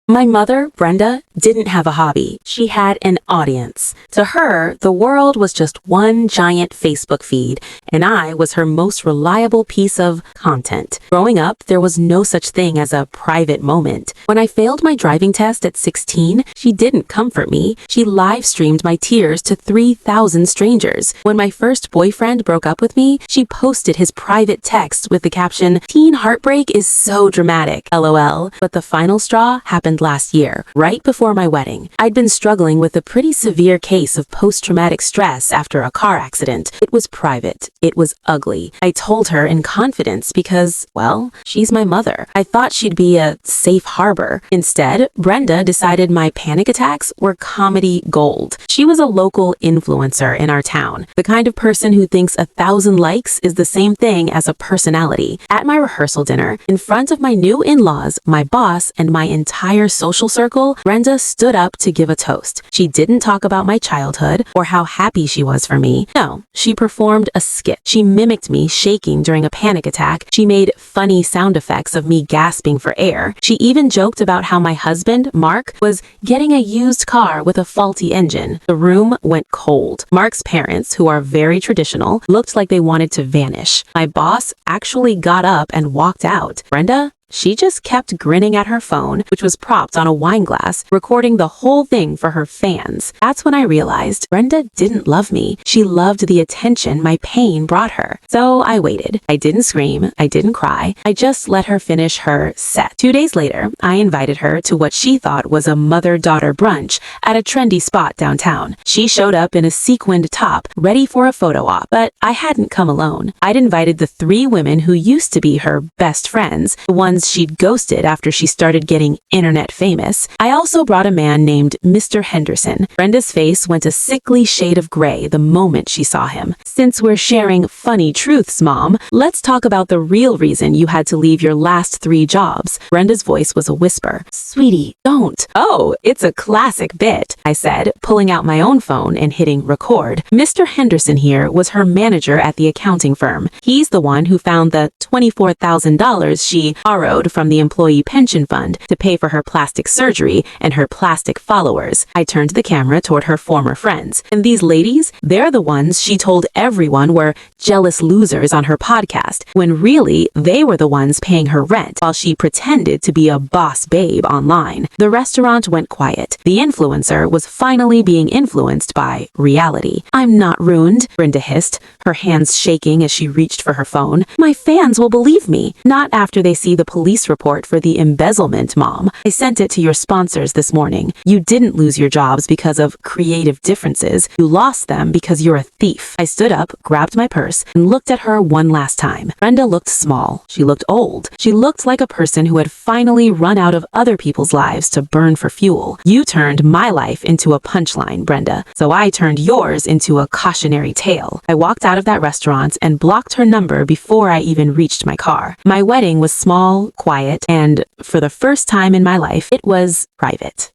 My mother, Brenda, didn't have a hobby. She had an audience. To her, the world was just one giant Facebook feed, and I was her most reliable piece of content. Growing up, there was no such thing as a private moment. When I failed my driving test at 16, she didn't comfort me. She live-streamed my tears to 3,000 strangers. When my first boyfriend broke up with me, she posted his private text with the caption, "Teen heartbreak is so dramatic, LOL." But the final straw happened last year, right before my wedding. I'd been struggling with a pretty severe case of post-traumatic stress after a car accident. It was private. It was ugly. I told her in confidence because, well, she's my mother. I thought she'd be a safe harbor. Instead, Brenda decided my panic attacks were comedy gold. She was a local influencer in our town, the kind of person who thinks 1,000 likes is the same thing as a personality. At my rehearsal dinner, in front of my new in-laws, my boss, and my entire social circle, Brenda stood up to give a toast. She didn't talk about my childhood or how happy she was for me. No, she performed a skit. She mimicked me shaking during a panic attack. She made funny sound effects of me gasping for air. She even joked about how my husband, Mark, was getting a used car with a faulty engine. The room went cold. Mark's parents, who are very traditional, looked like they wanted to vanish. My boss actually got up and walked out. Brenda? She just kept grinning at her phone, which was propped on a wine glass, recording the whole thing for her fans. That's when I realized Brenda didn't love me. She loved the attention my pain brought her. So I waited. I didn't scream. I didn't cry. I just let her finish her set. 2 days later, I invited her to what she thought was a mother-daughter brunch at a trendy spot downtown. She showed up in a sequined top, ready for a photo op, but I hadn't come alone. I'd invited the 3 women who used to be her best friends, the ones she'd ghosted after she started getting internet famous. I also brought a man named Mr. Henderson. Brenda's face went a sickly shade of gray the moment she saw him. "Since we're sharing funny truths, Mom, let's talk about the real reason you had to leave your last 3 jobs." Brenda's voice was a whisper. "Sweetie, don't." "Oh, it's a classic bit," I said, pulling out my own phone and hitting record. Mr. Henderson here was her manager at the accounting firm. He's the one who found the $24,000 she borrowed from the employee pension fund to pay for her plastic surgery and her plastic followers. I turned the camera toward her former friends. And these ladies, they're the ones she told everyone were jealous losers on her podcast, when really they were the ones paying her rent while she pretended to be a boss babe online. The restaurant went quiet. The influencer was finally being influenced by reality. "I'm not ruined," Brenda hissed, her hands shaking as she reached for her phone. "My fans will believe me. Not after they see the police report for the embezzlement, Mom. I sent it to your sponsors this morning. You didn't lose your jobs because of creative differences. You lost them because you're a thief." I stood up, grabbed my purse, and looked at her one last time. Brenda looked small. She looked old. She looked like a person who had finally run out of other people's lives to burn for fuel. "You turned my life into a punchline, Brenda, so I turned yours into a cautionary tale." I walked out of that restaurant and blocked her number before I even reached my car. My wedding was small, quiet, and for the first time in my life, it was private.